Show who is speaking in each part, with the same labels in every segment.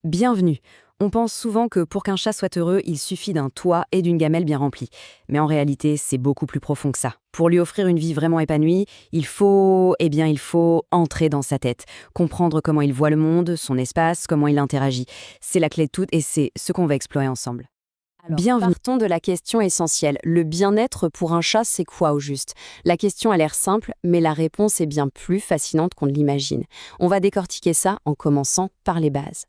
Speaker 1: Bienvenue. On pense souvent que pour qu'un chat soit heureux, il suffit d'un toit et d'une gamelle bien remplie. Mais en réalité, c'est beaucoup plus profond que ça. Pour lui offrir une vie vraiment épanouie, il faut entrer dans sa tête, comprendre comment il voit le monde, son espace, comment il interagit. C'est la clé de tout et c'est ce qu'on va explorer ensemble.
Speaker 2: Alors,
Speaker 1: Bienvenue.
Speaker 2: partons de la question essentielle. Le bien-être pour un chat, c'est quoi au juste? La question a l'air simple, mais la réponse est bien plus fascinante qu'on ne l'imagine. On va décortiquer ça en commençant par les bases.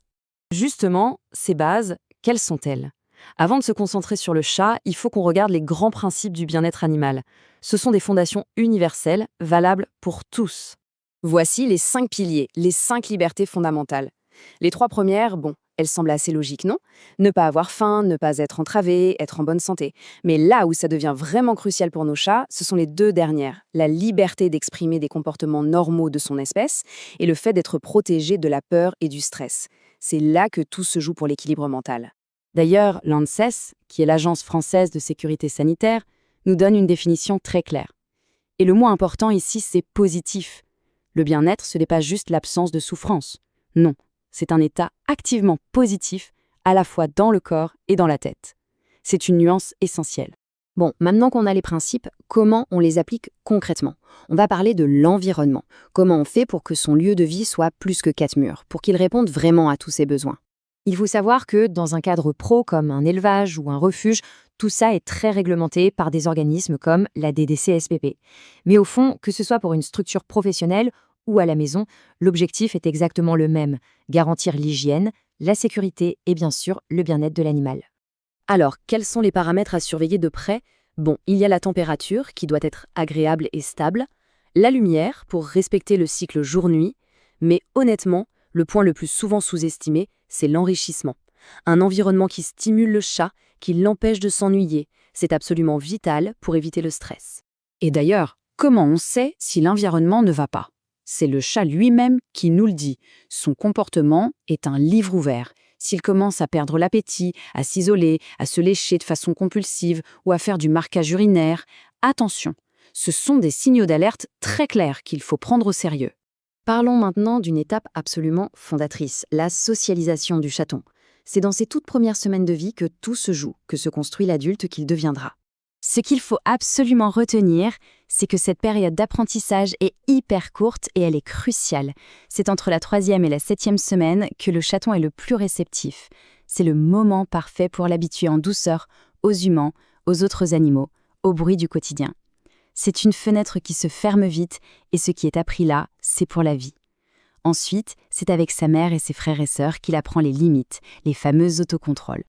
Speaker 1: Justement, ces bases, quelles sont-elles? Avant de se concentrer sur le chat, il faut qu'on regarde les grands principes du bien-être animal. Ce sont des fondations universelles, valables pour tous. Voici les 5 piliers, les 5 libertés fondamentales. Les 3 premières, bon, elles semblent assez logiques, non? Ne pas avoir faim, ne pas être entravé, être en bonne santé. Mais là où ça devient vraiment crucial pour nos chats, ce sont les 2 dernières. La liberté d'exprimer des comportements normaux de son espèce et le fait d'être protégé de la peur et du stress. C'est là que tout se joue pour l'équilibre mental. D'ailleurs, l'ANSES, qui est l'Agence française de sécurité sanitaire, nous donne une définition très claire. Et le mot important ici, c'est positif. Le bien-être, ce n'est pas juste l'absence de souffrance. Non, c'est un état activement positif, à la fois dans le corps et dans la tête. C'est une nuance essentielle.
Speaker 2: Bon, maintenant qu'on a les principes, comment on les applique concrètement? On va parler de l'environnement. Comment on fait pour que son lieu de vie soit plus que 4 murs, pour qu'il réponde vraiment à tous ses besoins? Il faut savoir que dans un cadre pro comme un élevage ou un refuge, tout ça est très réglementé par des organismes comme la DDCSPP. Mais au fond, que ce soit pour une structure professionnelle ou à la maison, l'objectif est exactement le même: garantir l'hygiène, la sécurité et bien sûr le bien-être de l'animal.
Speaker 1: Alors, quels sont les paramètres à surveiller de près? Bon, il y a la température, qui doit être agréable et stable, la lumière, pour respecter le cycle jour-nuit, mais honnêtement, le point le plus souvent sous-estimé, c'est l'enrichissement. Un environnement qui stimule le chat, qui l'empêche de s'ennuyer, c'est absolument vital pour éviter le stress. Et d'ailleurs, comment on sait si l'environnement ne va pas? C'est le chat lui-même qui nous le dit. Son comportement est un livre ouvert. S'il commence à perdre l'appétit, à s'isoler, à se lécher de façon compulsive ou à faire du marquage urinaire, attention, ce sont des signaux d'alerte très clairs qu'il faut prendre au sérieux.
Speaker 2: Parlons maintenant d'une étape absolument fondatrice, la socialisation du chaton. C'est dans ses toutes premières semaines de vie que tout se joue, que se construit l'adulte qu'il deviendra. Ce qu'il faut absolument retenir, c'est que cette période d'apprentissage est hyper courte et elle est cruciale. C'est entre la 3e et la 7e semaine que le chaton est le plus réceptif. C'est le moment parfait pour l'habituer en douceur aux humains, aux autres animaux, au bruit du quotidien. C'est une fenêtre qui se ferme vite et ce qui est appris là, c'est pour la vie. Ensuite, c'est avec sa mère et ses frères et sœurs qu'il apprend les limites, les fameux autocontrôles.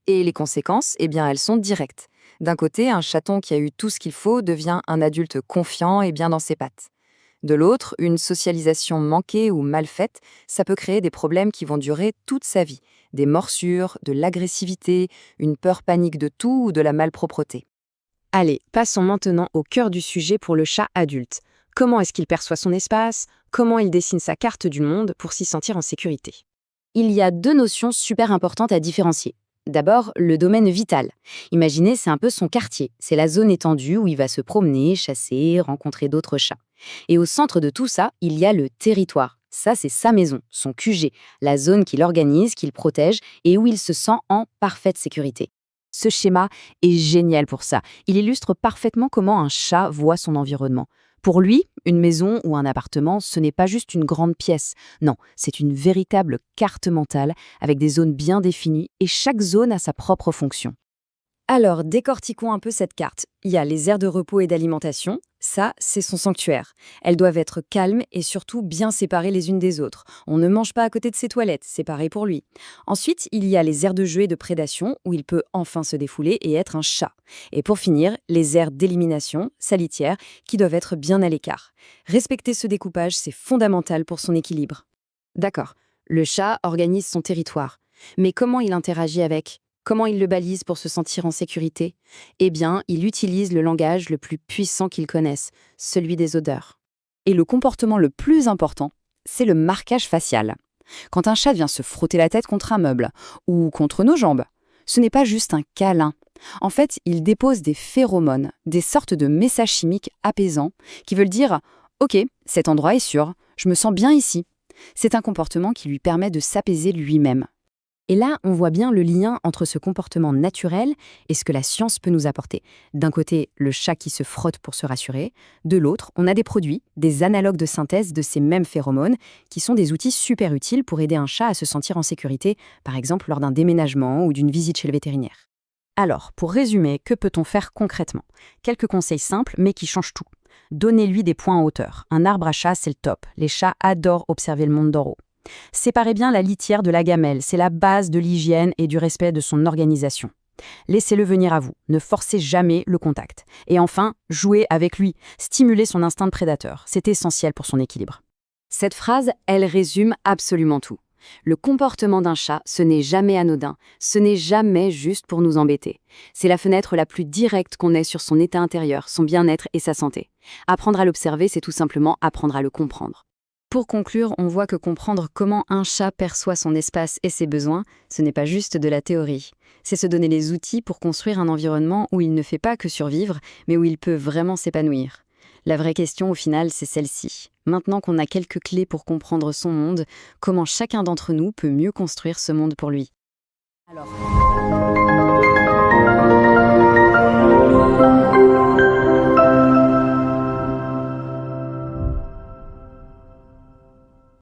Speaker 1: Et les conséquences, eh bien, elles sont directes. D'un côté, un chaton qui a eu tout ce qu'il faut devient un adulte confiant et bien dans ses pattes. De l'autre, une socialisation manquée ou mal faite, ça peut créer des problèmes qui vont durer toute sa vie. Des morsures, de l'agressivité, une peur panique de tout ou de la malpropreté.
Speaker 2: Allez, passons maintenant au cœur du sujet pour le chat adulte. Comment est-ce qu'il perçoit son espace? Comment il dessine sa carte du monde pour s'y sentir en sécurité? Il y a 2 notions super importantes à différencier. D'abord, le domaine vital. Imaginez, c'est un peu son quartier. C'est la zone étendue où il va se promener, chasser, rencontrer d'autres chats. Et au centre de tout ça, il y a le territoire. Ça, c'est sa maison, son QG, la zone qu'il organise, qu'il protège et où il se sent en parfaite sécurité. Ce schéma est génial pour ça. Il illustre parfaitement comment un chat voit son environnement. Pour lui, une maison ou un appartement, ce n'est pas juste une grande pièce. Non, c'est une véritable carte mentale avec des zones bien définies et chaque zone a sa propre fonction. Alors, décortiquons un peu cette carte. Il y a les aires de repos et d'alimentation. Ça, c'est son sanctuaire. Elles doivent être calmes et surtout bien séparées les unes des autres. On ne mange pas à côté de ses toilettes, c'est pareil pour lui. Ensuite, il y a les aires de jeu et de prédation où il peut enfin se défouler et être un chat. Et pour finir, les aires d'élimination, sa litière, qui doivent être bien à l'écart. Respecter ce découpage, c'est fondamental pour son équilibre. D'accord, le chat organise son territoire. Mais comment il interagit avec? Comment il le balise pour se sentir en sécurité? Eh bien, il utilise le langage le plus puissant qu'il connaisse, celui des odeurs. Et le comportement le plus important, c'est le marquage facial. Quand un chat vient se frotter la tête contre un meuble ou contre nos jambes, ce n'est pas juste un câlin. En fait, il dépose des phéromones, des sortes de messages chimiques apaisants qui veulent dire « Ok, cet endroit est sûr, je me sens bien ici ». C'est un comportement qui lui permet de s'apaiser lui-même. Et là, on voit bien le lien entre ce comportement naturel et ce que la science peut nous apporter. D'un côté, le chat qui se frotte pour se rassurer. De l'autre, on a des produits, des analogues de synthèse de ces mêmes phéromones, qui sont des outils super utiles pour aider un chat à se sentir en sécurité, par exemple lors d'un déménagement ou d'une visite chez le vétérinaire. Alors, pour résumer, que peut-on faire concrètement? Quelques conseils simples, mais qui changent tout. Donnez-lui des points en hauteur. Un arbre à chat, c'est le top. Les chats adorent observer le monde d'en haut. Séparez bien la litière de la gamelle, c'est la base de l'hygiène et du respect de son organisation. Laissez-le venir à vous, ne forcez jamais le contact. Et enfin, jouez avec lui, stimulez son instinct de prédateur, c'est essentiel pour son équilibre.
Speaker 1: Cette phrase, elle résume absolument tout. Le comportement d'un chat, ce n'est jamais anodin, ce n'est jamais juste pour nous embêter. C'est la fenêtre la plus directe qu'on ait sur son état intérieur, son bien-être et sa santé. Apprendre à l'observer, c'est tout simplement apprendre à le comprendre.
Speaker 2: Pour conclure, on voit que comprendre comment un chat perçoit son espace et ses besoins, ce n'est pas juste de la théorie. C'est se donner les outils pour construire un environnement où il ne fait pas que survivre, mais où il peut vraiment s'épanouir. La vraie question au final, c'est celle-ci. Maintenant qu'on a quelques clés pour comprendre son monde, comment chacun d'entre nous peut mieux construire ce monde pour lui?
Speaker 1: Alors,